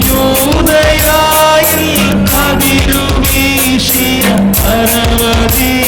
യൂദയായിൽ അതിരുവീശിയ പരമദീപം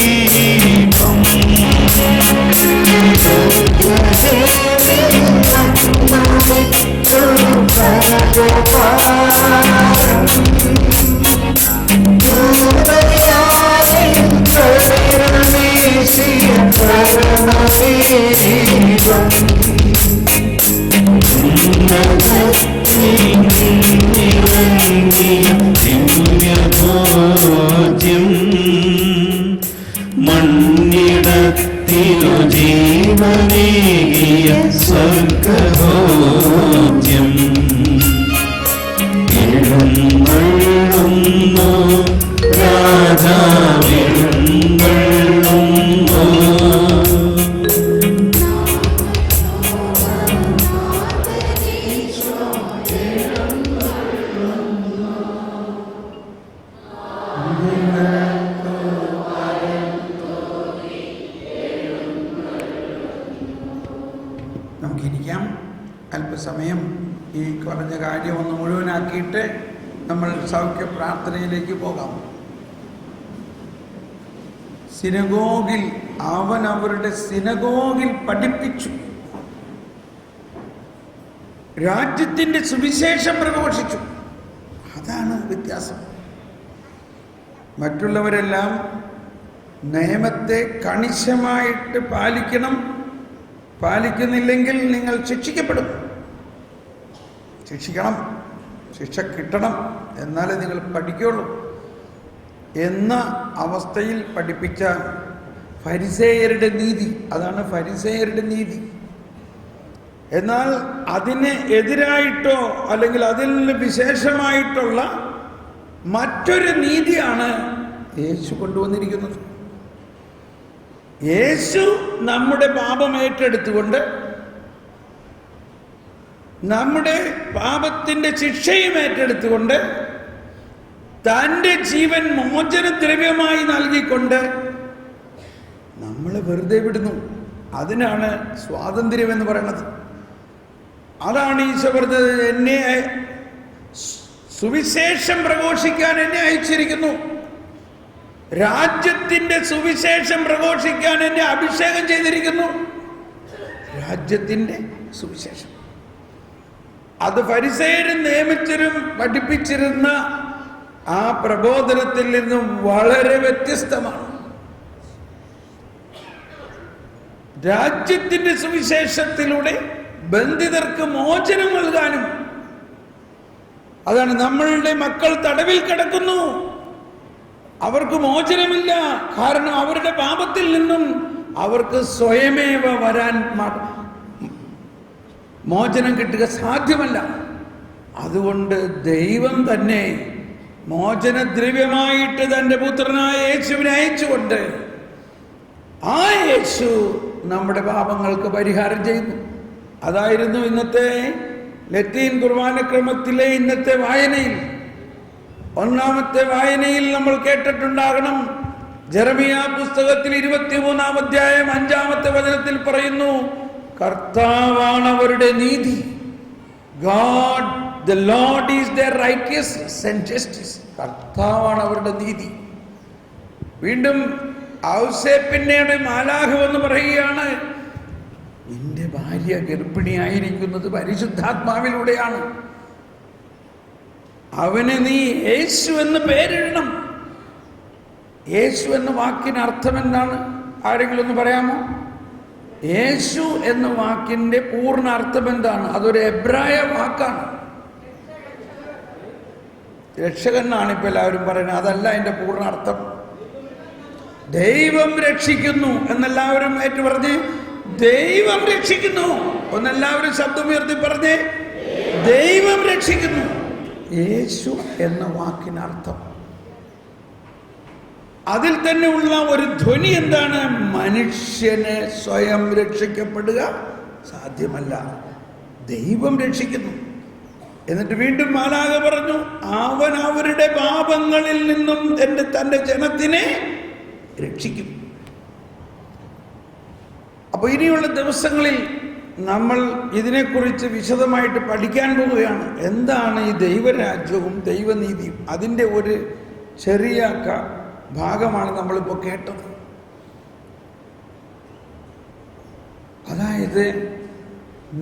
ദിവ്യഭോജ്യം മണ്ണിടത്തിനു ജീവനേകിയ സ്വർഗഭോജ്യം എഴുന്നള്ളുന്നു രാജാവെഴുന്നള്ളുന്നു നമുക്കിരിക്കാം. അല്പസമയം ഈ കുറഞ്ഞ കാര്യം ഒന്ന് മുഴുവനാക്കിയിട്ട് നമ്മൾ സൗഖ്യ പ്രാർത്ഥനയിലേക്ക് പോകാം. സിനഗോഗിൽ അവൻ അവരുടെ സിനഗോഗിൽ പഠിപ്പിച്ചു, രാജ്യത്തിൻ്റെ സുവിശേഷം പ്രഘോഷിച്ചു. അതാണ് വ്യത്യാസം. മറ്റുള്ളവരെല്ലാം നിയമത്തെ കണിശമായിട്ട് പാലിക്കണം, പാലിക്കുന്നില്ലെങ്കിൽ നിങ്ങൾ ശിക്ഷിക്കപ്പെടും, ശിക്ഷിക്കണം, ശിക്ഷ കിട്ടണം, എന്നാലേ നിങ്ങൾ പഠിക്കുള്ളൂ എന്ന അവസ്ഥയിൽ പഠിപ്പിച്ച ഫരിസേയരുടെ നീതി. അതാണ് ഫരിസേയരുടെ നീതി. എന്നാൽ അതിന് എതിരായിട്ടോ അല്ലെങ്കിൽ അതിൽ വിശേഷമായിട്ടുള്ള മറ്റൊരു നീതിയാണ് യേശു കൊണ്ടുവന്നിരിക്കുന്നത്. യേശു നമ്മുടെ പാപം ഏറ്റെടുത്തുകൊണ്ട് നമ്മുടെ പാപത്തിൻ്റെ ശിക്ഷയും ഏറ്റെടുത്തുകൊണ്ട് തൻ്റെ ജീവൻ മോചനദ്രവ്യമായി നൽകിക്കൊണ്ട് നമ്മളെ വെറുതെ വിടുന്നു. അതിനാണ് സ്വാതന്ത്ര്യം എന്ന് പറയുന്നത്. അതാണ് ഈശോ പറഞ്ഞത്, എന്നെ സുവിശേഷം പ്രഘോഷിക്കാൻ എന്നെ അയച്ചിരിക്കുന്നു, രാജ്യത്തിൻ്റെ സുവിശേഷം പ്രഘോഷിക്കാൻ എന്നെ അഭിഷേകം ചെയ്തിരിക്കുന്നു. രാജ്യത്തിൻ്റെ സുവിശേഷം അത് ഫരിസേയരും നിയമിച്ചരും പഠിപ്പിച്ചിരുന്ന ആ പ്രബോധനത്തിൽ നിന്നും വളരെ വ്യത്യസ്തമാണ്. രാജ്യത്തിൻ്റെ സുവിശേഷത്തിലൂടെ ബന്ധിതർക്ക് മോചനം നൽകാനും, അതാണ് നമ്മളുടെ മക്കൾ തടവിൽ കിടക്കുന്നു, അവർക്ക് മോചനമില്ല, കാരണം അവരുടെ പാപത്തിൽ നിന്നും അവർക്ക് സ്വയമേവ വരാൻ മോചനം കിട്ടുക സാധ്യമല്ല. അതുകൊണ്ട് ദൈവം തന്നെ മോചനദ്രവ്യമായിട്ട് തൻ്റെ പുത്രനായ യേശുവിനെ അയച്ചുകൊണ്ട് ആ യേശു നമ്മുടെ പാപങ്ങൾക്ക് പരിഹാരം ചെയ്യുന്നു. അതായിരുന്നു ഇന്നത്തെ ലത്തീൻ കുർബാനക്രമത്തിലെ ഇന്നത്തെ വായനയിൽ. ഒന്നാമത്തെ വായനയിൽ നമ്മൾ കേട്ടിട്ടുണ്ടാകണം, ജെറമിയ പുസ്തകത്തിൽ 23-ാം അധ്യായം 5-ാമത്തെ വചനത്തിൽ പറയുന്നു, കർത്താവാണ് അവരുടെ നീതി. God the Lord is their righteousness and justice. കർത്താവാണ് അവരുടെ നീതി. വീണ്ടും ഔസേപ്പിന്നോട് മാലാഖ എന്ന് പറയുകയാണ്, നിന്റെ ഭാര്യ ഗർഭിണിയായിരിക്കുന്നത് പരിശുദ്ധാത്മാവിലൂടെയാണ്, അവന് നീ യേശു എന്ന് പേരിടണം. യേശു എന്ന വാക്കിന് അർത്ഥം എന്താണ്? ആരെങ്കിലും ഒന്ന് പറയാമോ? യേശു എന്ന വാക്കിന്റെ പൂർണ്ണ അർത്ഥം എന്താണ്? അതൊരു എബ്രായ വാക്കാണ്. രക്ഷകൻ എന്നാണ് ഇപ്പൊ എല്ലാവരും പറയുന്നത്. അതല്ല അതിന്റെ പൂർണ്ണ അർത്ഥം. ദൈവം രക്ഷിക്കുന്നു എന്നെല്ലാവരും ഏറ്റു പറഞ്ഞ്, ദൈവം രക്ഷിക്കുന്നു ഒന്നെല്ലാവരും ശബ്ദമുയർത്തി പറഞ്ഞ്, ദൈവം രക്ഷിക്കുന്നു. യേശു എന്ന വാക്കിനർത്ഥം അതിൽ തന്നെ ഉള്ള ഒരു ധ്വനി എന്താണ്? മനുഷ്യന് സ്വയം രക്ഷിക്കപ്പെടുക സാധ്യമല്ല, ദൈവം രക്ഷിക്കുന്നു. എന്നിട്ട് വീണ്ടും മാലാഖ പറഞ്ഞു, അവൻ അവരുടെ പാപങ്ങളിൽ നിന്നും തൻ്റെ ജനത്തിനെ രക്ഷിക്കും. അപ്പൊ ഇനിയുള്ള ദിവസങ്ങളിൽ നമ്മൾ ഇതിനെക്കുറിച്ച് വിശദമായിട്ട് പഠിക്കാൻ പോവുകയാണ്. എന്താണ് ഈ ദൈവരാജ്യവും ദൈവനീതിയും? അതിൻ്റെ ഒരു ചെറിയ ഭാഗമാണ് നമ്മളിപ്പോൾ കേട്ടത്. അതായത്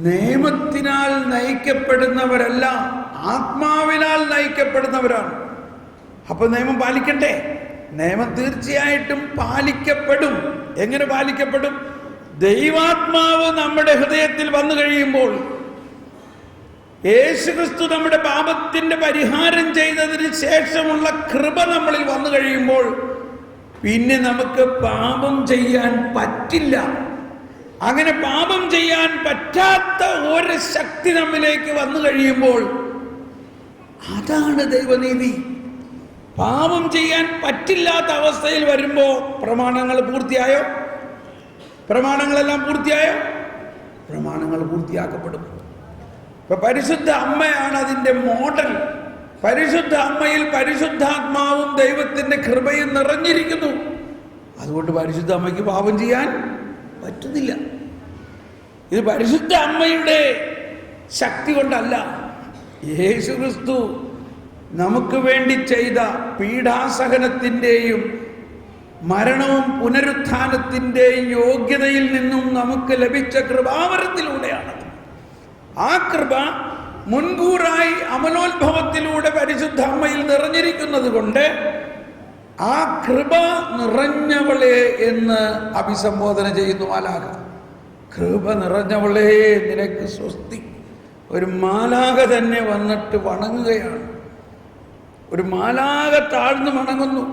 നിയമത്തിനാൽ നയിക്കപ്പെടുന്നവരല്ല, ആത്മാവിനാൽ നയിക്കപ്പെടുന്നവരാണ്. അപ്പൊ നിയമം പാലിക്കണ്ടേ? നിയമം തീർച്ചയായിട്ടും പാലിക്കപ്പെടും. എങ്ങനെ പാലിക്കപ്പെടും? ദൈവാത്മാവ് നമ്മുടെ ഹൃദയത്തിൽ വന്നു കഴിയുമ്പോൾ, യേശുക്രിസ്തു നമ്മുടെ പാപത്തിന്റെ പരിഹാരം ചെയ്തതിന് ശേഷമുള്ള കൃപ നമ്മളിൽ വന്നു കഴിയുമ്പോൾ പിന്നെ നമുക്ക് പാപം ചെയ്യാൻ പറ്റില്ല. അങ്ങനെ പാപം ചെയ്യാൻ പറ്റാത്ത ഒരു ശക്തി നമ്മിലേക്ക് വന്നു കഴിയുമ്പോൾ അതാണ് ദൈവനീതി. പാപം ചെയ്യാൻ പറ്റില്ലാത്ത അവസ്ഥയിൽ വരുമ്പോൾ പ്രമാണങ്ങൾ പൂർത്തിയായോ? പ്രമാണങ്ങളെല്ലാം പൂർത്തിയായോ? പ്രമാണങ്ങൾ പൂർത്തിയാക്കപ്പെടും. ഇപ്പൊ പരിശുദ്ധ അമ്മയാണ് അതിൻ്റെ മോഡൽ. പരിശുദ്ധ അമ്മയിൽ പരിശുദ്ധാത്മാവും ദൈവത്തിന്റെ കൃപയും നിറഞ്ഞിരിക്കുന്നു. അതുകൊണ്ട് പരിശുദ്ധ അമ്മയ്ക്ക് പാപം ചെയ്യാൻ പറ്റുന്നില്ല. ഇത് പരിശുദ്ധ അമ്മയുടെ ശക്തി കൊണ്ടല്ല, യേശുക്രിസ്തു നമുക്ക് വേണ്ടി ചെയ്ത പീഡാസഹനത്തിൻ്റെയും മരണവും പുനരുത്ഥാനത്തിൻ്റെയും യോഗ്യതയിൽ നിന്നും നമുക്ക് ലഭിച്ച കൃപാവരത്തിലൂടെയാണ്. ആ കൃപ മുൻകൂറായി അമലോത്ഭവത്തിലൂടെ പരിശുദ്ധ അമ്മയിൽ നിറഞ്ഞിരിക്കുന്നത് കൊണ്ട് ആ കൃപ നിറഞ്ഞവളെ എന്ന് അഭിസംബോധന ചെയ്യുന്നു മാലാഖ. കൃപ നിറഞ്ഞവളെ നിനക്ക് സ്വസ്തി. ഒരു മാലാഖ തന്നെ വന്നിട്ട് വണങ്ങുകയാണ്. ഒരു മാലാഖ താഴ്ന്നു വണങ്ങുന്നു.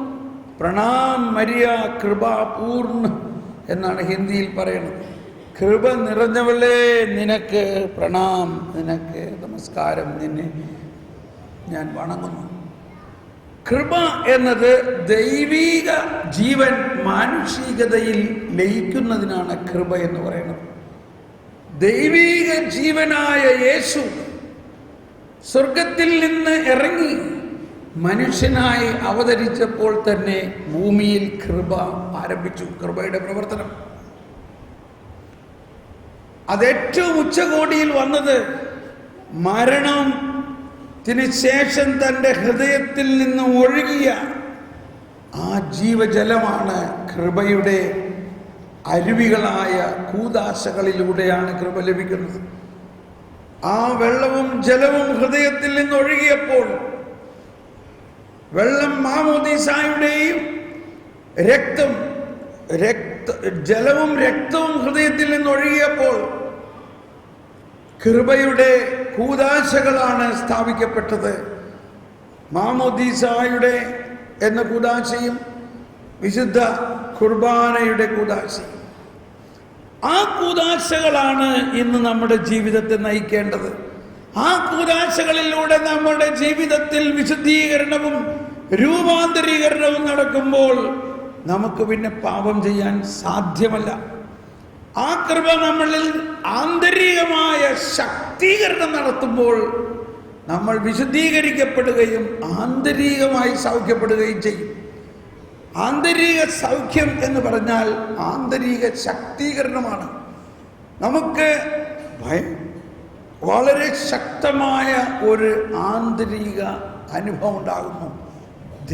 പ്രണാം മരിയ കൃപാ പൂർണ്ണ എന്നാണ് ഹിന്ദിയിൽ പറയുന്നത്. കൃപ നിറഞ്ഞവളെ നിനക്ക് പ്രണാം, നിനക്ക് നമസ്കാരം, നിന്നെ ഞാൻ വണങ്ങുന്നു. കൃപ എന്നത് ദൈവീക ജീവൻ മാനുഷികതയിൽ ലയിക്കുന്നതിനാണ് കൃപ എന്ന് പറയുന്നത്. ദൈവീക ജീവനായ യേശു സ്വർഗത്തിൽ നിന്ന് ഇറങ്ങി മനുഷ്യനായി അവതരിച്ചപ്പോൾ തന്നെ ഭൂമിയിൽ കൃപ ആരംഭിച്ചു. കൃപയുടെ പ്രവർത്തനം അതേറ്റവും ഉച്ചകോടിയിൽ വന്നത് മരണത്തിന് ശേഷം തൻ്റെ ഹൃദയത്തിൽ നിന്ന് ഒഴുകിയ ആ ജീവജലമാണ്. കൃപയുടെ അരുവികളായ കൂദാശകളിലൂടെയാണ് കൃപ ലഭിക്കുന്നത്. ആ വെള്ളവും ജലവും ഹൃദയത്തിൽ നിന്ന് ഒഴുകിയപ്പോൾ, വെള്ളം മാമോദീസായുടെയും ജലവും രക്തവും ഹൃദയത്തിൽ നിന്ന് ഒഴുകിയപ്പോൾ കൃപയുടെ കൂദാശകളാണ് സ്ഥാപിക്കപ്പെട്ടത്. മാമോദീസായുടെ എന്ന കൂദാശയും വിശുദ്ധ കുർബാനയുടെ കൂദാശയും. ആ കൂദാശകളാണ് ഇന്ന് നമ്മുടെ ജീവിതത്തെ നയിക്കേണ്ടത്. ആ കൂദാശകളിലൂടെ നമ്മുടെ ജീവിതത്തിൽ വിശുദ്ധീകരണവും രൂപാന്തരീകരണവും നടക്കുമ്പോൾ നമുക്ക് പിന്നെ പാപം ചെയ്യാൻ സാധ്യമല്ല. ആ കൃപ നമ്മളിൽ ആന്തരികമായ ശക്തീകരണം നടത്തുമ്പോൾ നമ്മൾ വിശുദ്ധീകരിക്കപ്പെടുകയും ആന്തരികമായി സൗഖ്യപ്പെടുകയും ചെയ്യും. ആന്തരിക സൗഖ്യം എന്ന് പറഞ്ഞാൽ ആന്തരിക ശക്തീകരണമാണ്. നമുക്ക് വളരെ ശക്തമായ ഒരു ആന്തരിക അനുഭവം ഉണ്ടാകുന്നു.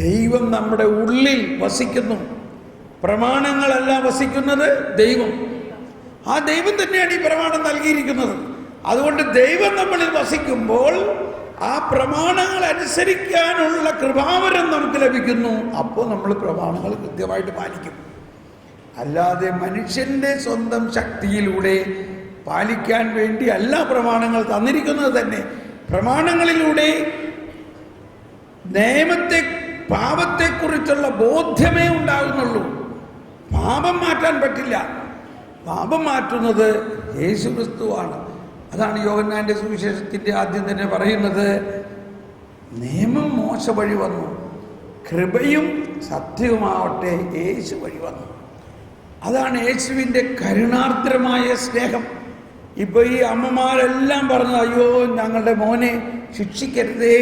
ദൈവം നമ്മുടെ ഉള്ളിൽ വസിക്കുന്നു. പ്രമാണങ്ങളല്ല വസിക്കുന്നത്, ദൈവം. ആ ദൈവം തന്നെയാണ് ഈ പ്രമാണം നൽകിയിരിക്കുന്നത്. അതുകൊണ്ട് ദൈവം നമ്മളിൽ വസിക്കുമ്പോൾ ആ പ്രമാണങ്ങൾ അനുസരിക്കാനുള്ള കൃപാവരം നമുക്ക് ലഭിക്കുന്നു. അപ്പോൾ നമ്മൾ പ്രമാണങ്ങൾ കൃത്യമായിട്ട് പാലിക്കും. അല്ലാതെ മനുഷ്യന്റെ സ്വന്തം ശക്തിയിലൂടെ പാലിക്കാൻ വേണ്ടി അല്ല പ്രമാണങ്ങൾ തന്നിരിക്കുന്നത് തന്നെ. പ്രമാണങ്ങളിലൂടെ പാപത്തെക്കുറിച്ചുള്ള ബോധ്യമേ ഉണ്ടാകുന്നുള്ളൂ. പാപം മാറ്റാൻ പറ്റില്ല. പാപം മാറ്റുന്നത് യേശുക്രിസ്തുവാണ്. അതാണ് യോഹന്നാന്റെ സുവിശേഷത്തിന്റെ ആദ്യം തന്നെ പറയുന്നത്, നിയമം മോശ വഴി വന്നു, കൃപയും സത്യവുമാവട്ടെ യേശു വഴി വന്നു. അതാണ് യേശുവിൻ്റെ കരുണാർദ്രമായ സ്നേഹം. ഇപ്പൊ ഈ അമ്മമാരെല്ലാം പറഞ്ഞു, അയ്യോ ഞങ്ങളുടെ മോനെ ശിക്ഷിക്കരുതേ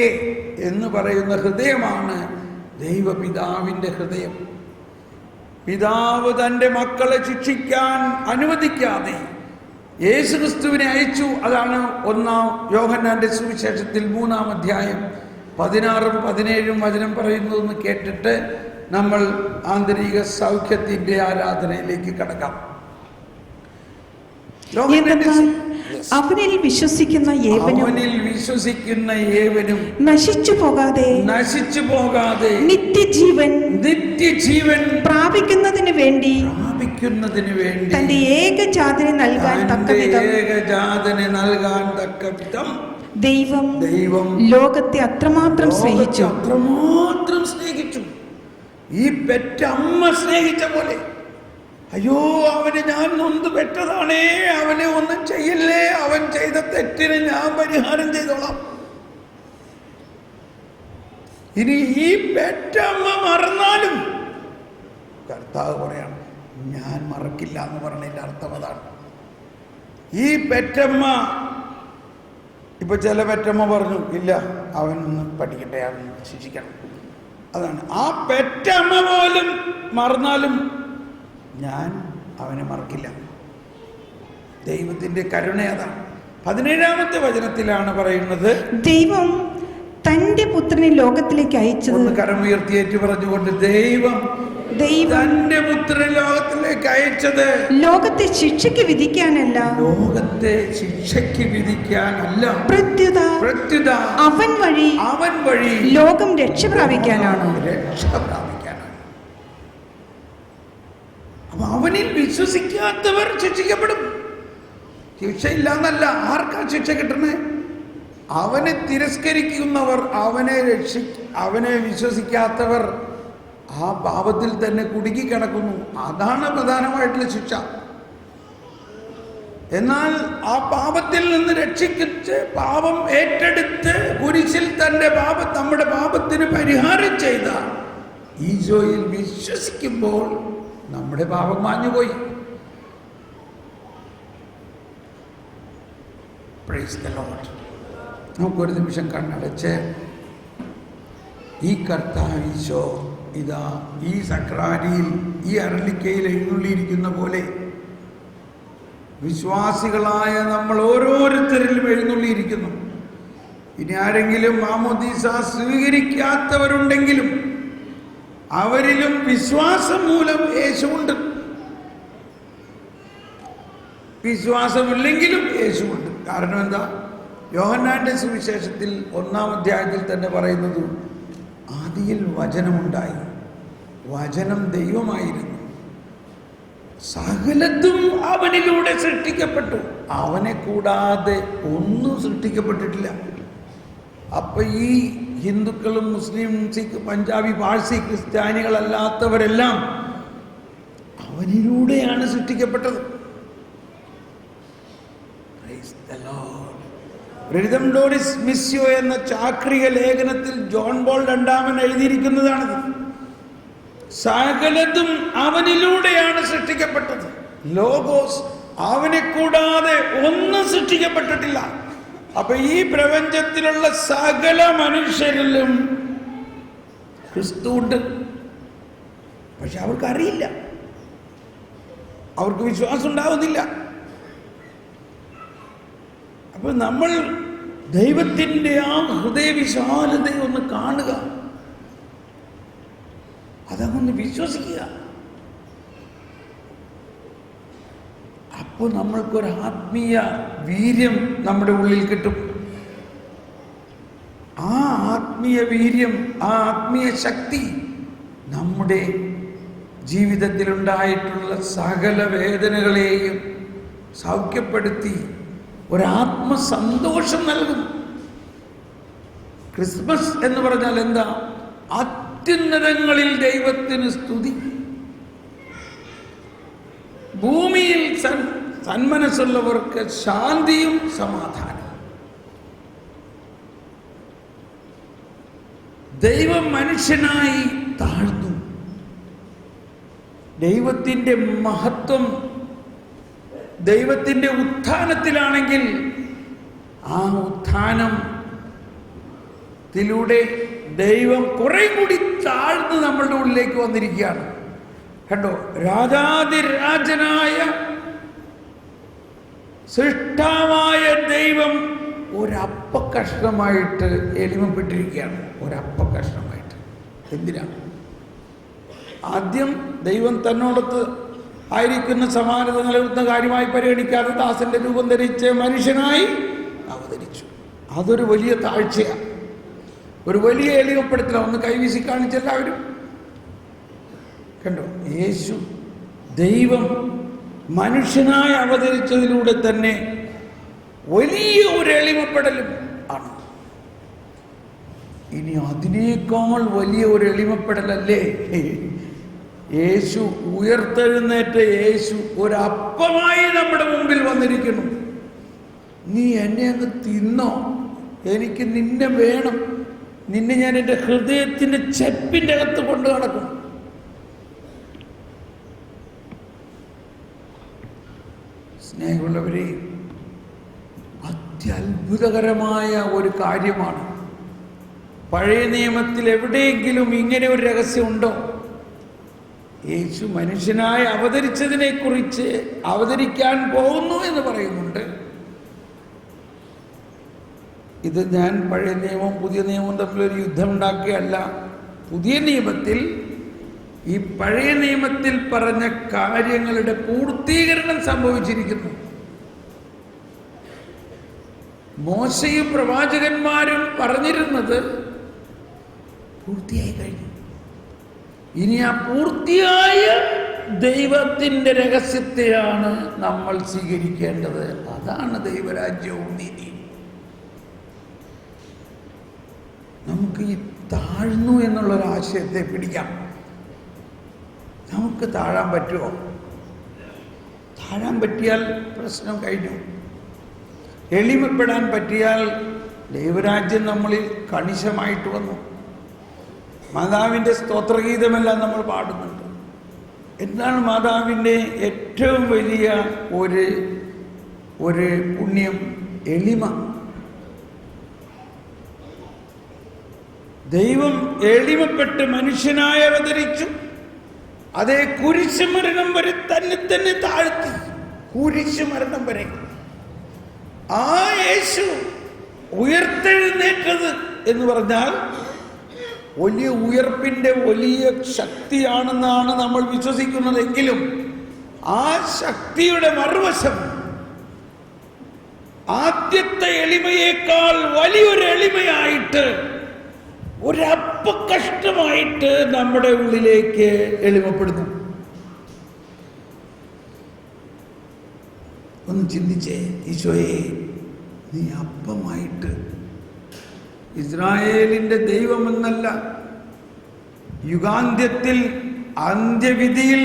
എന്ന് പറയുന്ന ഹൃദയമാണ് ദൈവപിതാവിൻ്റെ ഹൃദയം. പിതാവ് തൻ്റെ മക്കളെ ശിക്ഷിക്കാൻ അനുവദിക്കാതെ യേശുക്രിസ്തുവിനെ അയച്ചു. അതാണ് 1 യോഹന്നാന്റെ സുവിശേഷത്തിൽ 3-ാം അധ്യായം 16-17 വചനം പറയുന്നതെന്ന് കേട്ടിട്ട് നമ്മൾ ആന്തരിക സൗഖ്യത്തിന്റെ ആരാധനയിലേക്ക് കടക്കാം. അവനിൽ വിശ്വസിക്കുന്ന ഏവനും നശിച്ചു പോകാതെ നിത്യജീവൻ പ്രാപിക്കുന്നതിന് വേണ്ടി തന്റെ ഏകജാതനെ നൽകാൻ തക്കവിധം ദൈവം ലോകത്തെ അത്രമാത്രം സ്നേഹിച്ചു. ഈ പെറ്റമ്മ സ്നേഹിച്ച പോലെ, അയ്യോ അവന് ഞാൻ നൊന്ത് പെറ്റതാണേ, അവനെ ഒന്നും ചെയ്യില്ലേ, അവൻ ചെയ്ത തെറ്റിന് ഞാൻ പരിഹാരം ചെയ്തോളാം. ഇനി ഈ പെറ്റമ്മ മറന്നാലും കർത്താവ് പറയാണ് ഞാൻ മറക്കില്ല എന്ന് പറഞ്ഞതിൻ്റെ അർത്ഥം അതാണ്. ഈ പെറ്റമ്മ, ഇപ്പൊ ചില പെറ്റമ്മ പറഞ്ഞു ഇല്ല അവനൊന്ന് പഠിക്കട്ടെ, അവൻ ശിക്ഷിക്കണം. അതാണ് ആ പെറ്റമ്മ പോലും മറന്നാലും ഞാൻ അവനെ മറക്കില്ല. ദൈവത്തിന്റെ കരുണ അതാണ്. 17-ാമത്തെ വചനത്തിലാണ് പറയുന്നത്, ദൈവം തന്റെ പുത്രനെ ലോകത്തിലേക്ക് അയച്ചത്. ഒന്ന് കരമുയർത്തിയേറ്റ് പറഞ്ഞുകൊണ്ട്, ദൈവം തന്റെ പുത്രനെ ലോകത്തിലേക്ക് അയച്ചത് ലോകത്തെ ശിക്ഷയ്ക്ക് വിധിക്കാനല്ല, പ്രത്യുത അവൻ വഴി ലോകം രക്ഷ പ്രാപിക്കാനാണ്. അപ്പൊ അവനിൽ വിശ്വസിക്കാത്തവർ ശിക്ഷിക്കപ്പെടും. ശിക്ഷയില്ല എന്നല്ല, ആർക്കാ ശിക്ഷ കിട്ടുന്നത്? അവനെ തിരസ്കരിക്കുന്നവർ, അവനെ വിശ്വസിക്കാത്തവർ ആ പാപത്തിൽ തന്നെ കുടുങ്ങിക്കിടക്കുന്നു. അതാണ് പ്രധാനമായിട്ടുള്ള ശിക്ഷ. എന്നാൽ ആ പാപത്തിൽ നിന്ന് രക്ഷിച്ച് പാപം ഏറ്റെടുത്ത് കുരിശിൽ നമ്മുടെ പാപത്തിന് പരിഹാരം ചെയ്ത ഈശോയിൽ വിശ്വസിക്കുമ്പോൾ നമ്മുടെ പാപം മാഞ്ഞുപോയി. Praise the Lord. നമുക്കൊരു നിമിഷം കണ്ണടച്ച് ഈ കർത്താവ് ഈശോ ഇതാ ഈ സക്രാരിയിൽ, ഈ അരളിക്കയിൽ എഴുന്നള്ളിയിരിക്കുന്ന പോലെ വിശ്വാസികളായ നമ്മൾ ഓരോരുത്തരിലും എഴുന്നള്ളിയിരിക്കുന്നു. ഇനി ആരെങ്കിലും മാമോദീസ സ്വീകരിക്കാത്തവരുണ്ടെങ്കിലും അവരിലും വിശ്വാസം മൂലം യേശുവുണ്ട്. വിശ്വാസമില്ലെങ്കിലും യേശുവുണ്ട്. കാരണം എന്താ? യോഹന്നാന്റെ സുവിശേഷത്തിൽ 1-ാം അധ്യായത്തിൽ തന്നെ പറയുന്നത്, ആദിയിൽ വചനമുണ്ടായി, വചനം ദൈവമായിരുന്നു, സകലതും അവനിലൂടെ സൃഷ്ടിക്കപ്പെട്ടു, അവനെ കൂടാതെ ഒന്നും സൃഷ്ടിക്കപ്പെട്ടിട്ടില്ല. അപ്പൊ ഈ ഹിന്ദുക്കളും മുസ്ലിം, സിഖ്, പഞ്ചാബി, പാഴ്സി, ക്രിസ്ത്യാനികളല്ലാത്തവരെല്ലാം അവനിലൂടെയാണ് സൃഷ്ടിക്കപ്പെട്ടത്. റിതം ഡോറിസ് മിസ്യോ എന്ന ചാക്രിക ലേഖനത്തിൽ ജോൺ പോൾ രണ്ടാമൻ എഴുതിയിരിക്കുന്നതാണത്. സകലതും അവനിലൂടെയാണ് സൃഷ്ടിക്കപ്പെട്ടത്. ലോഗോസ്, അവനെ കൂടാതെ ഒന്നും സൃഷ്ടിക്കപ്പെട്ടിട്ടില്ല. അപ്പൊ ഈ പ്രപഞ്ചത്തിലുള്ള സകല മനുഷ്യരിലും ക്രിസ്തു ഉണ്ട്. പക്ഷെ അവർക്കറിയില്ല, അവർക്ക് വിശ്വാസം ഉണ്ടാവുന്നില്ല. അപ്പൊ നമ്മൾ ദൈവത്തിൻ്റെ ആ ഹൃദയവിശാലതയെ ഒന്ന് കാണുക, അതങ്ങൊന്ന് വിശ്വസിക്കുക. അപ്പോൾ നമ്മൾക്കൊരു ആത്മീയ വീര്യം നമ്മുടെ ഉള്ളിൽ കിട്ടും. ആ ആത്മീയ വീര്യം, ആ ആത്മീയ ശക്തി നമ്മുടെ ജീവിതത്തിലുണ്ടായിട്ടുള്ള സകല വേദനകളെയും സൗഖ്യപ്പെടുത്തി ഒരാത്മസന്തോഷം നൽകും. ക്രിസ്മസ് എന്ന് പറഞ്ഞാൽ എന്താ? അത്യുന്നതങ്ങളിൽ ദൈവത്തിന് സ്തുതി, ഭൂമിയിൽ സന്മനസ്സുള്ളവർക്ക് ശാന്തിയും സമാധാനവും. ദൈവം മനുഷ്യനായി താഴ്ന്നു. ദൈവത്തിൻ്റെ മഹത്വം ദൈവത്തിൻ്റെ ഉത്ഥാനത്തിലാണെങ്കിൽ ആ ഉത്ഥാനത്തിലൂടെ ദൈവം കുറെ കൂടി താഴ്ന്ന് നമ്മളുടെ ഉള്ളിലേക്ക് വന്നിരിക്കുകയാണ്. കണ്ടോ, രാജാതിരാജനായ സൃഷ്ടാവായ ദൈവം ഒരപ്പക്കഷ്ണമായിട്ട് എളിമപ്പെട്ടിരിക്കുകയാണ്. ഒരപ്പക്കഷ്ണമായിട്ട്. എന്തിനാണ്? ആദ്യം ദൈവം തന്നോടത്ത് ആയിരിക്കുന്ന സമാനത നിലനിർത്തുന്ന കാര്യമായി പരിഗണിക്കാതെ ദാസന്റെ രൂപം ധരിച്ച് മനുഷ്യനായി അവതരിച്ചു. അതൊരു വലിയ താഴ്ചയാണ്, ഒരു വലിയ എളിമപ്പെടുത്തലാണ്. ഒന്ന് കൈവീശി കാണിച്ചെല്ലാവരും കണ്ടോ? യേശു ദൈവം മനുഷ്യനായി അവതരിച്ചതിലൂടെ തന്നെ വലിയ ഒരു എളിമപ്പെടലും ആണ്. ഇനി അതിനേക്കാൾ വലിയ ഒരു എളിമപ്പെടലല്ലേ യേശു ഉയർത്തെഴുന്നേറ്റ യേശു ഒരപ്പമായി നമ്മുടെ മുമ്പിൽ വന്നിരിക്കുന്നു. നീ എന്നെ അങ്ങ് തിന്നോ, എനിക്ക് നിന്നെ വേണം, നിന്നെ ഞാൻ എൻ്റെ ഹൃദയത്തിൻ്റെ ചെപ്പിൻ്റെ അകത്ത് കൊണ്ട് നടക്കും. സ്നേഹമുള്ളവരെ, അത്യത്ഭുതകരമായ ഒരു കാര്യമാണ്. പഴയ നിയമത്തിൽ എവിടെയെങ്കിലും ഇങ്ങനെ ഒരു രഹസ്യമുണ്ടോ? യേശു മനുഷ്യനായി അവതരിച്ചതിനെ കുറിച്ച് അവതരിക്കാൻ പോകുന്നു എന്ന് പറയുന്നുണ്ട്. ഇത് ഞാൻ പഴയ നിയമവും പുതിയ നിയമവും തമ്മിലൊരു യുദ്ധം ഉണ്ടാക്കുകയല്ല. പുതിയ നിയമത്തിൽ ഈ പഴയ നിയമത്തിൽ പറഞ്ഞ കാര്യങ്ങളുടെ പൂർത്തീകരണം സംഭവിച്ചിരിക്കുന്നു. മോശയും പ്രവാചകന്മാരും പറഞ്ഞിരുന്നത് പൂർത്തിയായി കഴിഞ്ഞു. ഇനി ആ പൂർത്തിയായ ദൈവത്തിൻ്റെ രഹസ്യത്തെയാണ് നമ്മൾ സ്വീകരിക്കേണ്ടത്. അതാണ് ദൈവരാജ്യവും നീതിയും. നമുക്ക് ഈ താഴ്ന്നു എന്നുള്ളൊരാശയത്തെ പിടിക്കാം. നമുക്ക് താഴാൻ പറ്റുമോ? താഴാൻ പറ്റിയാൽ പ്രശ്നം കഴിഞ്ഞു. എളിമപ്പെടാൻ പറ്റിയാൽ ദൈവരാജ്യം നമ്മളിൽ കണിശമായിട്ട് വന്നു. മാതാവിൻ്റെ സ്തോത്രഗീതമെല്ലാം നമ്മൾ പാടുന്നുണ്ട്. എന്താണ് മാതാവിൻ്റെ ഏറ്റവും വലിയ ഒരു പുണ്യം? എളിമ. ദൈവം എളിമപ്പെട്ട് മനുഷ്യനായി അവതരിച്ചു. അതേ കുരിശുമരണം വരെ തന്നെ താഴ്ത്തി. കുരിശുമരണം വരെ. ആ യേശു ഉയർത്തെഴുന്നേറ്റത് എന്ന് പറഞ്ഞാൽ വലിയ ഉയർപ്പിൻ്റെ വലിയ ശക്തിയാണെന്നാണ് നമ്മൾ വിശ്വസിക്കുന്നതെങ്കിലും ആ ശക്തിയുടെ മറുവശം ആദ്യത്തെ എളിമയേക്കാൾ വലിയൊരു എളിമയായിട്ട്, ഒരപ്പക്കഷ്ടമായിട്ട് നമ്മുടെ ഉള്ളിലേക്ക് എളിമപ്പെടുന്നു. ഒന്ന് ചിന്തിച്ചേ, ഈശോയെ നീ അപ്പമായിട്ട് ഇസ്രായേലിൻ്റെ ദൈവമെന്നല്ല, യുഗാന്ത്യത്തിൽ അന്ത്യവിധിയിൽ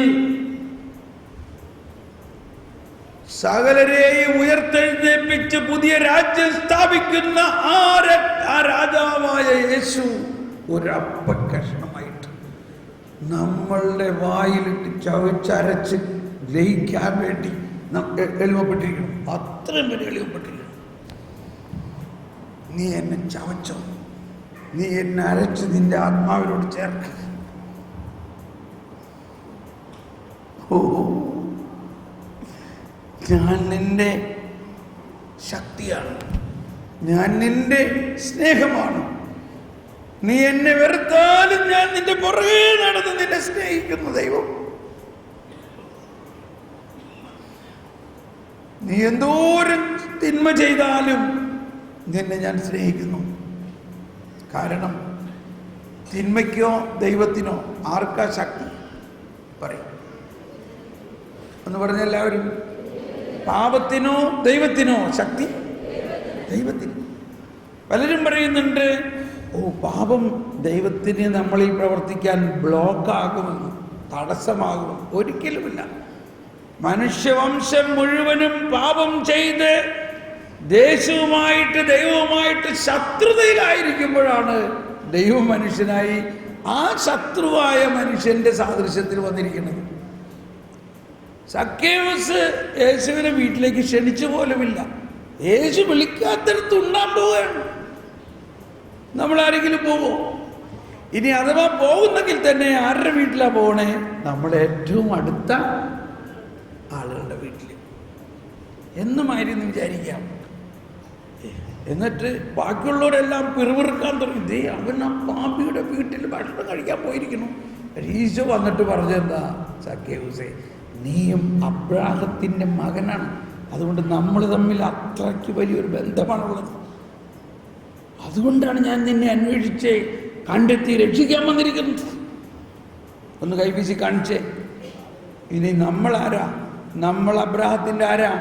സകലരെയും ഉയർത്തെഴുന്നേൽപ്പിച്ച് പുതിയ രാജ്യം സ്ഥാപിക്കുന്ന ആ രാജാവായ യേശു ഒരപ്പക്കഷണമായിട്ട് നമ്മളുടെ വായിലിട്ട് ചവച്ചരച്ച് ഗ്രഹിക്കാൻ വേണ്ടി എളിമപ്പെട്ടിരിക്കണം. അത്രയും വരെ എളിമപ്പെട്ടിരിക്കണം. നീ എന്നെ ചവച്ചോ, നീ എന്നെ അരച്ച് നിന്റെ ആത്മാവിനോട് ചേർക്ക. ഓ, ഞാൻ നിന്റെ ശക്തിയാണ്, ഞാൻ നിന്റെ സ്നേഹമാണ്. നീ എന്നെ വെറുത്താലും ഞാൻ നിന്റെ പുറകെ നടന്ന് നിന്നെ സ്നേഹിക്കുന്ന ദൈവം. നീ എന്തോരം തിന്മ ചെയ്താലും നിന്നെ ഞാൻ സ്നേഹിക്കുന്നു. കാരണം തിന്മയ്ക്കോ ദൈവത്തിനോ ആർക്കാ ശക്തി? പറയും എന്ന് പറഞ്ഞ എല്ലാവരും. പാപത്തിനോ ദൈവത്തിനോ ശക്തി? ദൈവത്തിന്. പലരും പറയുന്നുണ്ട്, ഓ പാപം ദൈവത്തിന് നമ്മളിൽ പ്രവർത്തിക്കാൻ ബ്ലോക്കാകുമെന്ന്, തടസ്സമാകുമെന്ന്. ഒരിക്കലുമില്ല. മനുഷ്യവംശം മുഴുവനും പാപം ചെയ്ത് ദേശവുമായിട്ട് ദൈവവുമായിട്ട് ശത്രുതയിലായിരിക്കുമ്പോഴാണ് ദൈവം മനുഷ്യനായി ആ ശത്രുവായ മനുഷ്യന്റെ സാദൃശ്യത്തിൽ വന്നിരിക്കുന്നത്. സക്കേവസ് യേശുവിനെ വീട്ടിലേക്ക് ക്ഷണിച്ചു പോലുമില്ല. യേശു വിളിക്കാത്തടത്ത് ഉണ്ണാൻ പോവുകയാണ്. നമ്മൾ ആരെങ്കിലും പോവോ? ഇനി അഥവാ പോകുന്നെങ്കിൽ തന്നെ ആരുടെ വീട്ടിലാണ് പോകണേ? നമ്മുടെ ഏറ്റവും അടുത്ത ആളുകളുടെ വീട്ടിൽ. എന്നുമായിരുന്നു വിചാരിക്കാം. എന്നിട്ട് ബാക്കിയുള്ളവരെല്ലാം പിറുപിറുക്കാൻ തുടങ്ങി. ദേ അവൻ ആ പാപിയുടെ വീട്ടിൽ ഭക്ഷണം കഴിക്കാൻ പോയിരിക്കുന്നു. ഈശോ വന്നിട്ട് പറഞ്ഞെന്താ, സക്കേവൂസേ, നീയും അബ്രാഹത്തിൻ്റെ മകനാണ്, അതുകൊണ്ട് നമ്മൾ തമ്മിൽ അത്രയ്ക്ക് വലിയൊരു ബന്ധമാണുള്ളത്. അതുകൊണ്ടാണ് ഞാൻ നിന്നെ അന്വേഷിച്ച് കണ്ടെത്തി രക്ഷിക്കാൻ വന്നിരിക്കുന്നത്. ഒന്ന് കൈവീശി കാണിച്ചേ. ഇനി നമ്മളാരാ? നമ്മൾ അബ്രാഹത്തിൻ്റെ ആരാ?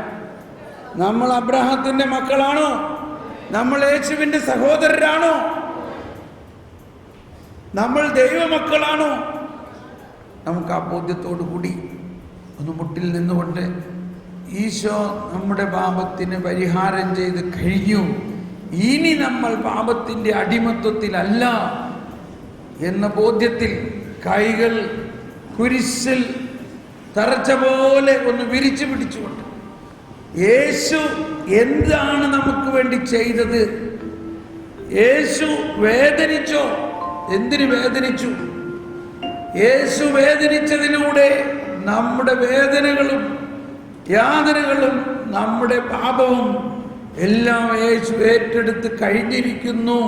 നമ്മൾ അബ്രാഹത്തിൻ്റെ മക്കളാണോ? നമ്മൾ യേശുവിൻ്റെ സഹോദരരാണോ? നമ്മൾ ദൈവമക്കളാണോ? നമുക്ക് ആ ബോധ്യത്തോടു കൂടി ഒന്ന് മുട്ടിൽ നിന്നുകൊണ്ട് ഈശോ നമ്മുടെ പാപത്തിന് പരിഹാരം ചെയ്ത് കഴിഞ്ഞു, ഇനി നമ്മൾ പാപത്തിൻ്റെ അടിമത്വത്തിലല്ല എന്ന ബോധ്യത്തിൽ കൈകൾ കുരിശിൽ തറച്ച പോലെ ഒന്ന് വിരിച്ചു പിടിച്ചുകൊണ്ട് യേശു എന്താണ് നമുക്ക് വേണ്ടി ചെയ്തത്? യേശു വേദനിച്ചോ? എന്തിനു വേദനിച്ചു? യേശു വേദനിച്ചതിലൂടെ നമ്മുടെ വേദനകളും യാതനകളും നമ്മുടെ പാപവും എല്ലാം യേശു ഏറ്റെടുത്ത് കഴിഞ്ഞിരിക്കുന്നു.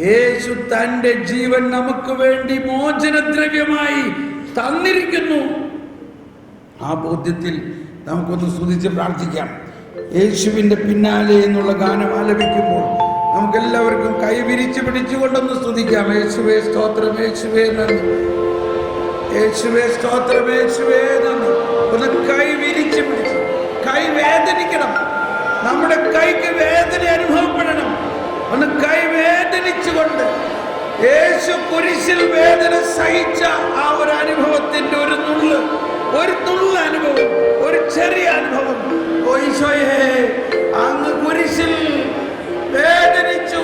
യേശു തൻ്റെ ജീവൻ നമുക്ക് വേണ്ടി മോചനദ്രവ്യമായി തന്നിരിക്കുന്നു. ആ ബോധ്യത്തിൽ നമുക്കൊന്ന് സ്തുതിച്ച് പ്രാർത്ഥിക്കാം. യേശുവിൻ്റെ പിന്നാലെ എന്നുള്ള ഗാനം ആലപിക്കുമ്പോൾ നമുക്കെല്ലാവർക്കും കൈ വിരിച്ച് പിടിച്ചുകൊണ്ടൊന്ന് സ്തുതിക്കാം. യേശുവേ സ്തോത്രം, യേശുവേ നന്ദി, യേശുവേ സ്തോത്രം, യേശുവേ നന്ദി. ഒന്ന് കൈ വിരിച്ച് പിടിച്ച്, കൈ വേദനിക്കണം, നമ്മുടെ കൈക്ക് വേദന അനുഭവപ്പെടണം. ഒന്ന് കൈ വേദനിച്ചുകൊണ്ട് യേശു കുരിശിൽ വേദന സഹിച്ച ആ ഒരു അനുഭവത്തിന്റെ ഒരു നുള്ള് അനുഭവം, ഒരു ചെറിയ അനുഭവം. ഈശോയേ, അങ്ങ് കുരിശിൽ വേദനിച്ചു,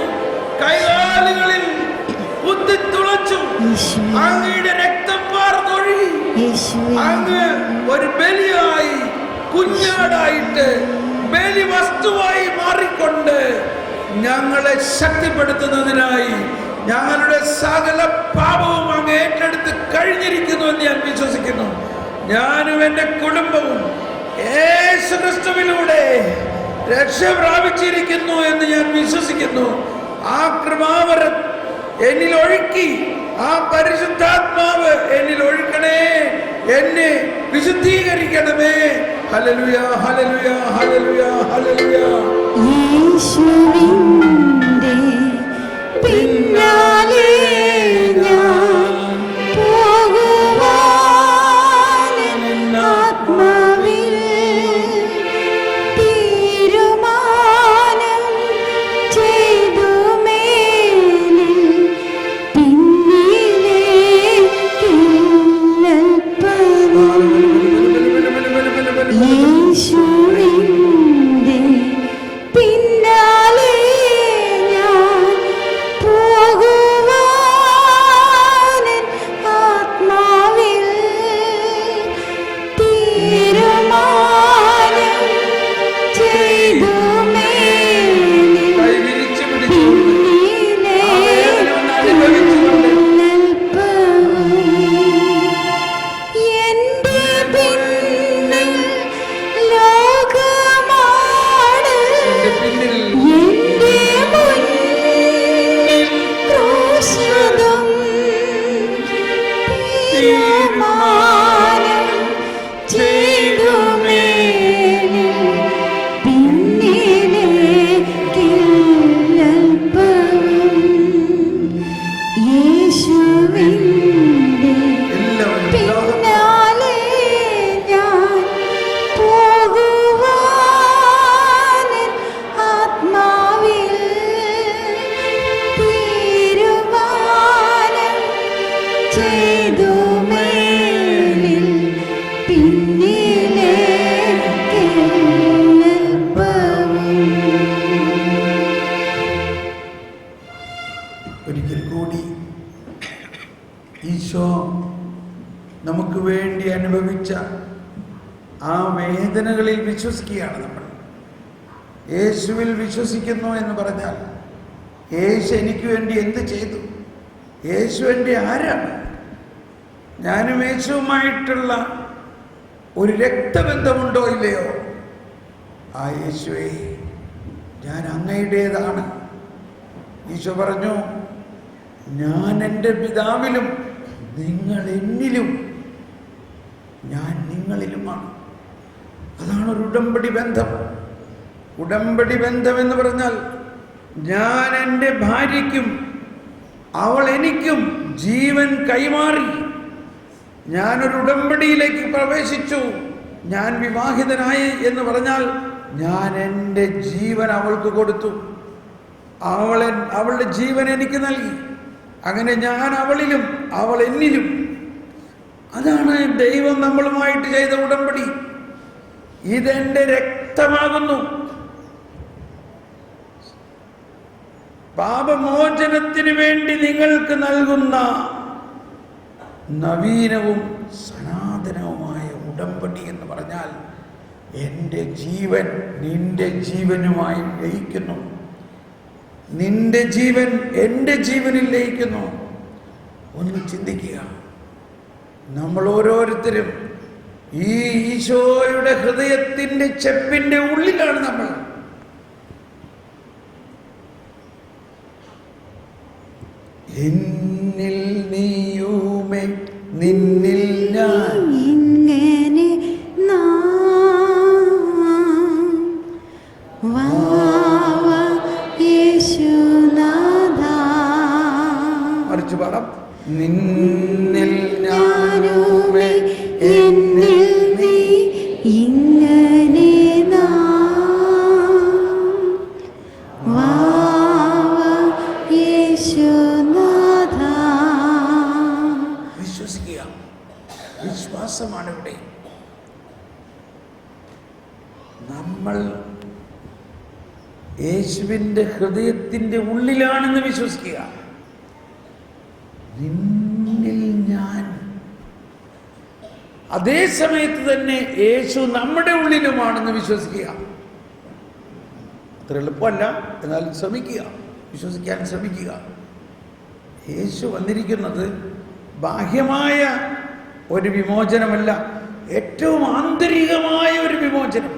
കൈകാലുകളിൽ കുത്തിത്തുളച്ചു, അങ്ങയുടെ രക്തം വാർന്നൊഴുകി, അങ്ങ് ഒരു ബലിയായി, കുഞ്ഞാടായിട്ട് ബലി വസ്തുവായി മാറിക്കൊണ്ട് ഞങ്ങളെ ശക്തിപ്പെടുത്തുന്നതിനായി ഞങ്ങളുടെ സകല പാപവും അങ്ങ് ഏറ്റെടുത്ത് കഴിഞ്ഞിരിക്കുന്നു എന്ന് ഞാൻ വിശ്വസിക്കുന്നു. ഞാനും എൻ്റെ കുടുംബവും യേശുക്രിസ്തുവിലൂടെ രക്ഷ പ്രാപിച്ചിരിക്കുന്നു എന്ന് ഞാൻ വിശ്വസിക്കുന്നു. ആ കൃപാവരം എന്നിൽ ഒഴുക്കി, ആ പരിശുദ്ധാത്മാവ് എന്നിൽ ഒഴുക്കണേ, എന്നെ വിശുദ്ധീകരിക്കണമേ. ഹല്ലേലൂയ, ഹല്ലേലൂയ, ഹല്ലേലൂയ, ഹല്ലേലൂയ. യേശുവിന്റെ പിന്നാലെ ഞാൻ പോകുവാൻ ആത്മാവിൽ തീരുമാനം ചെയ്തു, മേലിൽ പിന്നിലേക്കൽപ്പം. യേശുവിന്റെ പിന്നാലെ ഞാൻ പോകുവാൻ ആത്മാവിൽ തീരുമാനം ചെയ്തു, മേലിൽ പിന്നിലേക്കൽപ്പം. എന്റെ പിന്നിൽ ലോകമാണ്, എന്റെ മുന്നിൽ ക്രൂശിതം. തീരുമാനം ചെയ്തു, മേലിൽ പിന്നിലേക്കൽപ്പം. യേശുവിന്റെ പിന്നാലെ ഞാൻ പോകുവാൻ ആത്മാവിൽ തീരുമാനം ചെയ്തു, മേലിൽ പിന്നിലേക്കൽപ്പം. ഒരിക്കൽ കൂടി ഈശോ നമുക്ക് വേണ്ടി അനുഭവിച്ച ആ വേദനകളിൽ വിശ്വസിക്കുകയാണ് നമ്മൾ. യേശുവിൽ വിശ്വസിക്കുന്നു എന്ന് പറഞ്ഞാൽ യേശു എനിക്ക് വേണ്ടി എന്ത് ചെയ്തു? യേശു എൻ്റെ ആരാണ്? ഞാനും യേശുവുമായിട്ടുള്ള ഒരു രക്തബന്ധമുണ്ടോ ഇല്ലയോ? ആ യേശുവേ, ഞാൻ അങ്ങയുടേതാണ്. ഈശോ പറഞ്ഞു, ഞാൻ എൻ്റെ പിതാവിലും നിങ്ങൾ എന്നിലും ഞാൻ നിങ്ങളിലുമാണ്. അതാണ് ഒരു ഉടമ്പടി ബന്ധം. ഉടമ്പടി ബന്ധം എന്ന് പറഞ്ഞാൽ ഞാൻ എൻ്റെ ഭാര്യയ്ക്കും അവൾ എനിക്കും ജീവൻ കൈമാറി. ഞാനൊരു ഉടമ്പടിയിലേക്ക് പ്രവേശിച്ചു. ഞാൻ വിവാഹിതനായി എന്ന് പറഞ്ഞാൽ ഞാൻ എൻ്റെ ജീവൻ അവൾക്ക് കൊടുത്തു. അവളുടെ ജീവൻ എനിക്ക് നൽകി. അങ്ങനെ ഞാൻ അവളിലും അവൾ എന്നിലും. അതാണ് ദൈവം നമ്മളുമായിട്ട് ചെയ്ത ഉടമ്പടി. ഇതെന്റെ രക്തമാകുന്നു. പാപമോചനത്തിന് വേണ്ടി നിങ്ങൾക്ക് നൽകുന്ന നവീനവും സനാതനവുമായ ഉടമ്പടി എന്ന് പറഞ്ഞാൽ എൻ്റെ ജീവൻ നിന്റെ ജീവനുമായി ലയിക്കുന്നു. നിന്റെ ജീവൻ എൻ്റെ ജീവനിൽ ലയിക്കുന്നു. ഒന്ന് ചിന്തിക്കുക, നമ്മൾ ഓരോരുത്തരും ഈ ഈശോയുടെ ഹൃദയത്തിൻ്റെ ചെപ്പിൻ്റെ ഉള്ളിലാണ് നമ്മൾ. എന്നിൽ നീയുമേ നിന്നിൽ ഞാൻ ഇങ്ങനെ മറിച്ച് പാടാം. നിന്നിൽ ഞാനുമേ എന്നിൽ നീ ഇങ്ങനെ വിശ്വസിക്കുക. വിശ്വാസമാണ് ഇവിടെ. നമ്മൾ യേശുവിൻ്റെ ഹൃദയത്തിൻ്റെ ഉള്ളിലാണെന്ന് വിശ്വസിക്കുക. നിന്നിൽ ഞാൻ. അതേ സമയത്ത് തന്നെ യേശു നമ്മുടെ ഉള്ളിലുമാണെന്ന് വിശ്വസിക്കുക. അത്ര എളുപ്പമല്ല, എന്നാൽ ശ്രമിക്കുക, വിശ്വസിക്കാൻ ശ്രമിക്കുക. യേശു വന്നിരിക്കുന്നത് ബാഹ്യമായ ഒരു വിമോചനമല്ല, ഏറ്റവും ആന്തരികമായ ഒരു വിമോചനം.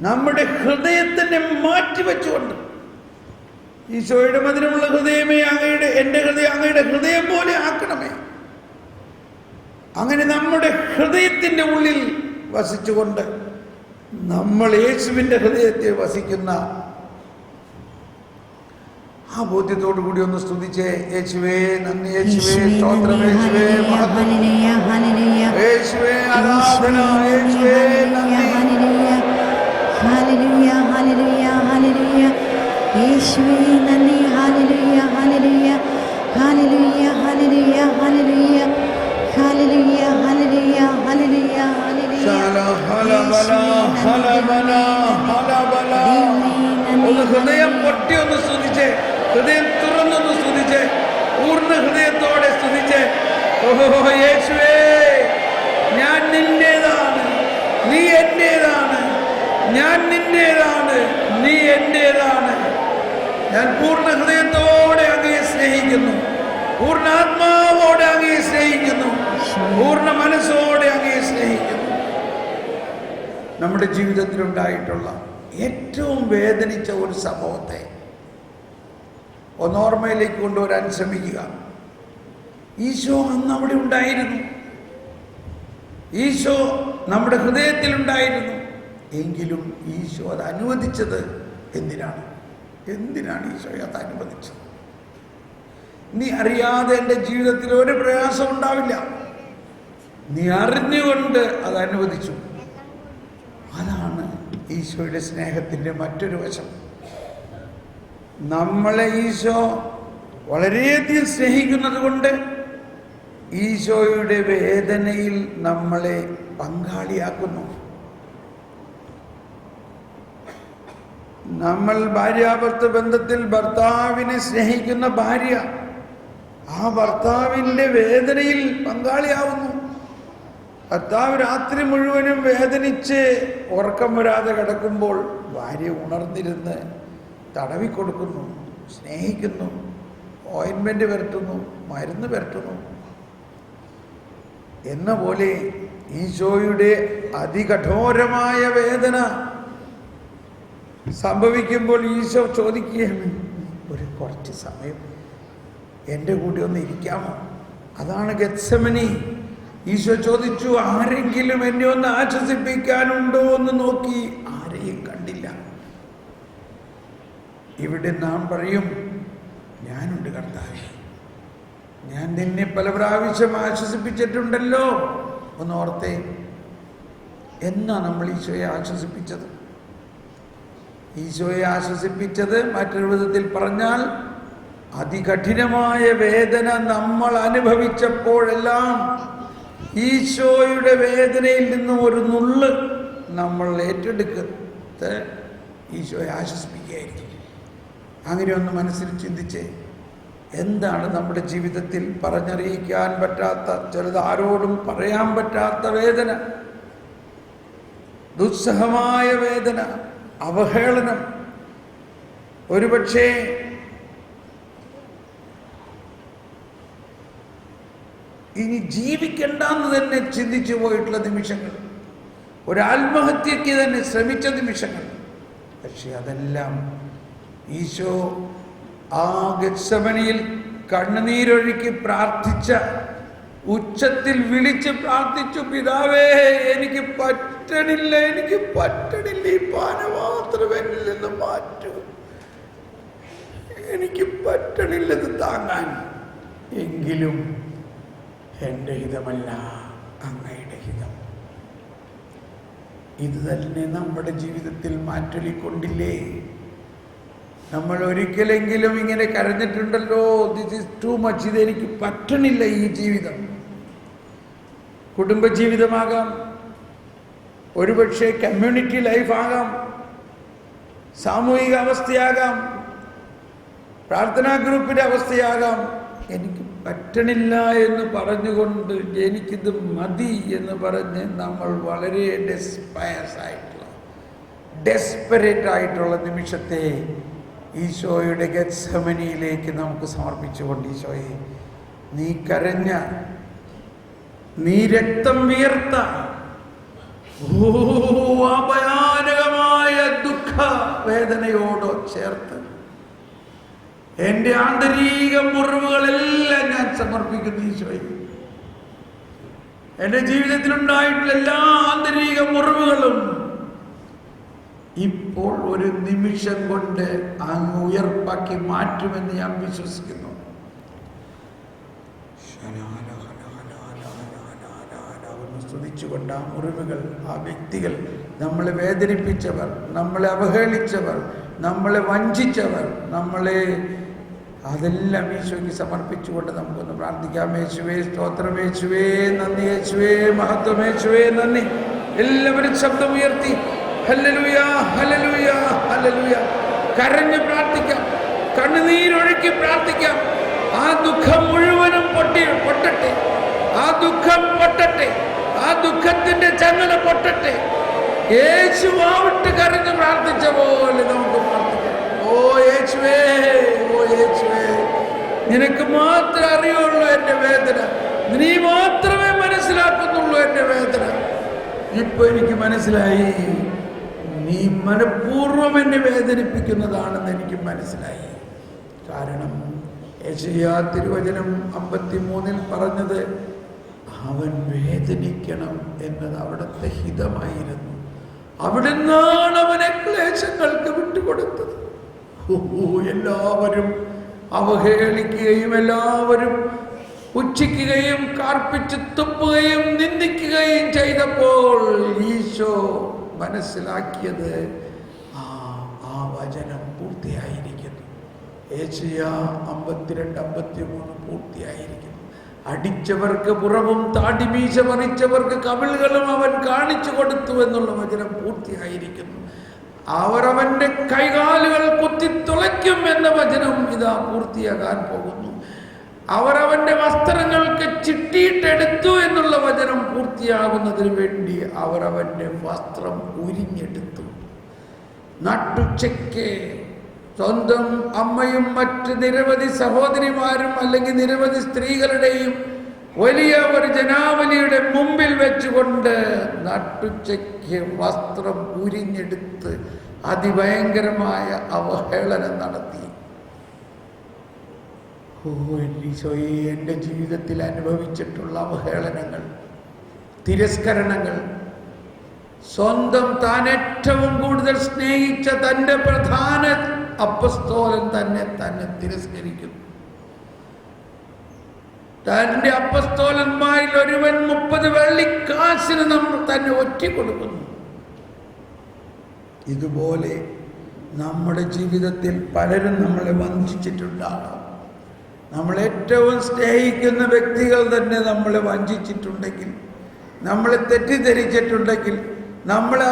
നമ്മുടെ ഹൃദയത്തിനെ മാറ്റിവെച്ചുകൊണ്ട്, ഈശോയുടെ മധുരമുള്ള ഹൃദയമേ അങ്ങയുടെ എൻ്റെ ഹൃദയം അങ്ങയുടെ ഹൃദയം പോലെ ആക്കണമേ. അങ്ങനെ നമ്മുടെ ഹൃദയത്തിൻ്റെ ഉള്ളിൽ വസിച്ചുകൊണ്ട് നമ്മൾ യേശുവിൻ്റെ ഹൃദയത്തെ വസിക്കുന്ന ആ ബോധ്യത്തോടു കൂടി ഒന്ന് സ്തുതിച്ചേ. യേശുവേ നന്ദി, യേശുവേ സ്തോത്രം, യേശുവേ മഹത്വം, യേശുവേ ആരാധന, യേശുവേ നന്ദി. ഹല്ലേലൂയ ഹല്ലേലൂയ ഹല്ലേലൂയ യേശുവേ നന്ദി. ഹല്ലേലൂയ ഹല്ലേലൂയ ഹല്ലേലൂയ ഹല്ലേലൂയ ഹല്ലേലൂയ ഹല്ലേലൂയ ഹല്ലേലൂയ ഹല്ലേലൂയ ഒന്ന് ഹൃദയം പൊട്ടി ഒന്ന് സ്തുതിച്ചേ, ഹൃദയം തുറന്നൊന്ന് സ്തുതിച്ചേ, പൂർണ്ണ ഹൃദയത്തോടെ സ്തുതിച്ചേ. ഓഹോ യേശുവേ, ഞാൻ നിന്റേതാണ്, നീ എന്റേതാണ്. ഞാൻ നിന്റേതാണ്, നീ എന്റേതാണ്. ഞാൻ പൂർണ്ണ ഹൃദയത്തോടെ അങ്ങയെ സ്നേഹിക്കുന്നു, പൂർണ്ണ ആത്മാവോടെ അങ്ങയെ സ്നേഹിക്കുന്നു, പൂർണ്ണ മനസ്സോടെ അങ്ങയെ സ്നേഹിക്കുന്നു. നമ്മുടെ ജീവിതത്തിലുണ്ടായിട്ടുള്ള ഏറ്റവും വേദനിച്ച ഒരു സംഭവത്തെ ഒന്നോർമ്മയിലേക്ക് കൊണ്ടുവരാൻ ശ്രമിക്കുക. ഈശോ അന്ന് അവിടെ ഉണ്ടായിരുന്നു, ഈശോ നമ്മുടെ ഹൃദയത്തിലുണ്ടായിരുന്നു. എങ്കിലും ഈശോ അത് അനുവദിച്ചത് എന്തിനാണ്? ഈശോ അത് അനുവദിച്ചത്? നീ അറിയാതെ എൻ്റെ ജീവിതത്തിൽ ഒരു പ്രയാസം ഉണ്ടാവില്ല, നീ അറിഞ്ഞുകൊണ്ട് അത് അനുവദിച്ചു. അതാണ് ഈശോയുടെ സ്നേഹത്തിൻ്റെ മറ്റൊരു വശം. നമ്മളെ ഈശോ വളരെയധികം സ്നേഹിക്കുന്നത് കൊണ്ട് ഈശോയുടെ വേദനയിൽ നമ്മളെ പങ്കാളിയാക്കുന്നു. നമ്മൾ ഭാര്യാഭർത്തൃ ബന്ധത്തിൽ ഭർത്താവിനെ സ്നേഹിക്കുന്ന ഭാര്യ ആ ഭർത്താവിൻ്റെ വേദനയിൽ പങ്കാളിയാവുന്നു. ഭർത്താവ് രാത്രി മുഴുവനും വേദനിച്ച് ഉറക്കം വരാതെ കിടക്കുമ്പോൾ ഭാര്യ ഉണർന്നിരുന്ന് തടവിക്കൊടുക്കുന്നു, സ്നേഹിക്കുന്നു, ഓയിൻമെൻറ്റ് പുരട്ടുന്നു, മരുന്ന് പുരട്ടുന്നു. എന്ന പോലെ ഈശോയുടെ അതികഠോരമായ വേദന സംഭവിക്കുമ്പോൾ ഈശോ ചോദിക്കുകയാണ്, ഒരു കുറച്ച് സമയം എൻ്റെ കൂടെ ഒന്ന് ഇരിക്കാമോ? അതാണ് ഗെത്സമനി. ഈശോ ചോദിച്ചു, ആരെങ്കിലും എന്നെ ഒന്ന് ആശ്വസിപ്പിക്കാനുണ്ടോ എന്ന് നോക്കി, ആരെയും കണ്ടില്ല. ഇവിടെ നാം പറയും, ഞാനുണ്ട് കർത്താവേ, ഞാൻ നിന്നെ പല പ്രാവശ്യം ആശ്വസിപ്പിച്ചിട്ടുണ്ടല്ലോ. ഒന്ന് ഓർത്തേ, എന്നാ നമ്മൾ ഈശോയെ ആശ്വസിപ്പിച്ചത്? ഈശോയെ ആശ്വസിപ്പിച്ചത് മറ്റൊരു വിധത്തിൽ പറഞ്ഞാൽ, അതികഠിനമായ വേദന നമ്മൾ അനുഭവിച്ചപ്പോഴെല്ലാം ഈശോയുടെ വേദനയിൽ നിന്നും ഒരു നുള്ള് നമ്മൾ ഏറ്റെടുക്കത്ത് ഈശോയെ ആശ്വസിപ്പിക്കുകയായിരിക്കും. അങ്ങനെ ഒന്ന് മനസ്സിൽ ചിന്തിച്ചേ, എന്താണ് നമ്മുടെ ജീവിതത്തിൽ പറഞ്ഞറിയിക്കാൻ പറ്റാത്ത, ചിലത് ആരോടും പറയാൻ പറ്റാത്ത വേദന, ദുസ്സഹമായ വേദന, അവഹേളനം, ഒരുപക്ഷേ ഇനി ജീവിക്കണ്ടെന്ന് തന്നെ ചിന്തിച്ചു പോയിട്ടുള്ള നിമിഷങ്ങൾ, ഒരു ആത്മഹത്യക്ക് തന്നെ ശ്രമിച്ച നിമിഷങ്ങൾ. പക്ഷെ അതെല്ലാം ഈശോ ആ ഗെത്സമനിയിൽ കണ്ണുനീരൊഴുക്കി പ്രാർത്ഥിച്ച, ഉച്ചത്തിൽ വിളിച്ച് പ്രാർത്ഥിച്ചു, പിതാവേ എനിക്ക് പറ്റണില്ല, എനിക്ക് പറ്റണില്ല, ഈ പാനപാത്രം എന്നിൽ നിന്ന് മാറ്റൂ, എനിക്ക് പറ്റണില്ലത് താങ്ങാൻ, എങ്കിലും എൻ്റെ ഹിതമല്ല അങ്ങയുടെ ഹിതം. ഇത് തന്നെ നമ്മുടെ ജീവിതത്തിൽ മാറ്റൊലിക്കൊണ്ടില്ലേ? നമ്മൾ ഒരിക്കലെങ്കിലും ഇങ്ങനെ കരഞ്ഞിട്ടുണ്ടല്ലോ, ദിസ് ഈസ് ടു മച്ച്, ഇതെനിക്ക് പറ്റണില്ല ഈ ജീവിതം. കുടുംബജീവിതമാകാം, ഒരുപക്ഷെ കമ്മ്യൂണിറ്റി ലൈഫാകാം, സാമൂഹിക അവസ്ഥയാകാം, പ്രാർത്ഥനാ ഗ്രൂപ്പിൻ്റെ അവസ്ഥയാകാം. എനിക്ക് പറ്റണില്ല എന്ന് പറഞ്ഞുകൊണ്ട്, എനിക്കിത് മതി എന്ന് പറഞ്ഞ് നമ്മൾ വളരെ ഡെസ്പെറേറ്റ് ആയിട്ടുള്ള നിമിഷത്തെ ഈശോയുടെ ഗെത്സമനിയിലേക്ക് നമുക്ക് സമർപ്പിച്ചുകൊണ്ട്, ഈശോയെ, നീ കരഞ്ഞ, നീ രക്തം വിയർത്ത ഭയാനകമായ ദുഃഖ വേദനയോടോ ചേർത്ത് എൻ്റെ ആന്തരിക മുറിവുകളെല്ലാം ഞാൻ സമർപ്പിക്കുന്നു ഈശോയെ. എൻ്റെ ജീവിതത്തിലുണ്ടായിട്ടുള്ള എല്ലാ ആന്തരിക മുറിവുകളും ഇപ്പോൾ ഒരു നിമിഷം കൊണ്ട് അങ്ങ് ഉയർപ്പാക്കി മാറ്റുമെന്ന് ഞാൻ വിശ്വസിക്കുന്നു. സ്തുതിച്ചുകൊണ്ട് ആ മുറിവുകൾ, ആ വ്യക്തികൾ, നമ്മളെ വേദനിപ്പിച്ചവർ, നമ്മളെ അവഹേളിച്ചവർ, നമ്മളെ വഞ്ചിച്ചവർ, നമ്മളെ, അതെല്ലാം ഈശോയ്ക്ക് സമർപ്പിച്ചുകൊണ്ട് നമുക്കൊന്ന് പ്രാർത്ഥിക്കാം. യേശുവേ സ്തോത്രം, യേശുവേ നന്ദി, യേശുവേ മഹത്വം, യേശുവേ നന്ദി. എല്ലാവരും ശബ്ദം ഉയർത്തി ഹല്ലേലൂയ, ഹല്ലേലൂയ, ഹല്ലേലൂയ കരഞ്ഞ് പ്രാർത്ഥിക്കാം, കണ്ണുനീരൊഴുക്കി പ്രാർത്ഥിക്കാം. ആ ദുഃഖം മുഴുവനും പൊട്ടട്ടെ, ആ ദുഃഖം പൊട്ടട്ടെ, ആ ദുഃഖത്തിന്റെ ചങ്ങല പൊട്ടട്ടെ. യേശു ആവിട്ട് കരഞ്ഞ് പ്രാർത്ഥിച്ച പോലെ നമുക്ക് പ്രാർത്ഥിക്കാം. ഓ യേശുവേ, ഓ യേശുവേ, നിനക്ക് മാത്രമേ അറിയുള്ളൂ എൻ്റെ വേദന, നീ മാത്രമേ മനസ്സിലാക്കുന്നുള്ളൂ എൻ്റെ വേദന. ഇപ്പൊ എനിക്ക് മനസ്സിലായി, നീ മനഃപൂർവ്വം എന്നെ വേദനിപ്പിക്കുന്നതാണെന്ന് എനിക്ക് മനസ്സിലായി. കാരണം യെശയ്യാ തിരുവചനം 53 പറഞ്ഞത്, അവൻ വേദനിക്കണം എന്നത് അവിടുത്തെ ഹിതമായിരുന്നു. അവിടുന്നാണ് അവനെ ക്ലേശങ്ങൾക്ക് വിട്ടുകൊടുത്തത്. എല്ലാവരും അവഹേളിക്കുകയും എല്ലാവരും പുച്ഛിക്കുകയും കാർപ്പിച്ച് തുപ്പുകയും നിന്ദിക്കുകയും ചെയ്തപ്പോൾ ഈശോ മനസ്സിലാക്കിയത് ആ വചനം പൂർത്തിയായിരിക്കുന്നു. യെശയ്യാ 52-53 പൂർത്തിയായിരിക്കുന്നു. അടിച്ചവർക്ക് പുറവും താടിമീശ പറിച്ചവർക്ക് കവിളുകളും അവൻ കാണിച്ചു കൊടുത്തു എന്നുള്ള വചനം പൂർത്തിയായിരിക്കുന്നു. അവർ അവന്റെ കൈകാലുകൾ കുത്തിത്തുളയ്ക്കും എന്ന വചനം ഇതാ പൂർത്തിയാകാൻ പോകുന്നു. അവർ അവന്റെ വസ്ത്രങ്ങൾക്ക് ചിട്ടിയിട്ടെടുത്തു എന്നുള്ള വചനം പൂർത്തിയാകുന്നതിന് വേണ്ടി അവർ അവന്റെ വസ്ത്രം ഉരിഞ്ഞെടുത്തു. നട്ടുച്ചയ്ക്ക് സ്വന്തം അമ്മയും മറ്റ് നിരവധി സഹോദരിമാരും അല്ലെങ്കിൽ നിരവധി സ്ത്രീകളുടെയും വലിയ ഒരു ജനാവലിയുടെ മുമ്പിൽ വെച്ചുകൊണ്ട് നട്ടുച്ചയ്ക്ക് വസ്ത്രം ഉരിഞ്ഞെടുത്ത് അതിഭയങ്കരമായ അവഹേളനം നടത്തി. ഈശോയെ, എൻ്റെ ജീവിതത്തിൽ അനുഭവിച്ചിട്ടുള്ള അവഹേളനങ്ങൾ, തിരസ്കരണങ്ങൾ, സ്വന്തം താൻ ഏറ്റവും കൂടുതൽ സ്നേഹിച്ച തൻ്റെ പ്രധാന അപ്പസ്തോലൻ തന്നെ തിരസ്കരിക്കുന്നു. തൻ്റെ അപ്പസ്തോലന്മാരിൽ ഒരുവൻ 30 വെള്ളിക്കാശിന് നമ്മൾ തന്നെ ഒറ്റിക്കൊടുക്കുന്നു. ഇതുപോലെ നമ്മുടെ ജീവിതത്തിൽ പലരും നമ്മളെ വഞ്ചിച്ചിട്ടുണ്ടാകാം. നമ്മളേറ്റവും സ്നേഹിക്കുന്ന വ്യക്തികൾ തന്നെ നമ്മളെ വഞ്ചിച്ചിട്ടുണ്ടെങ്കിൽ, നമ്മളെ തെറ്റിദ്ധരിച്ചിട്ടുണ്ടെങ്കിൽ, നമ്മളെ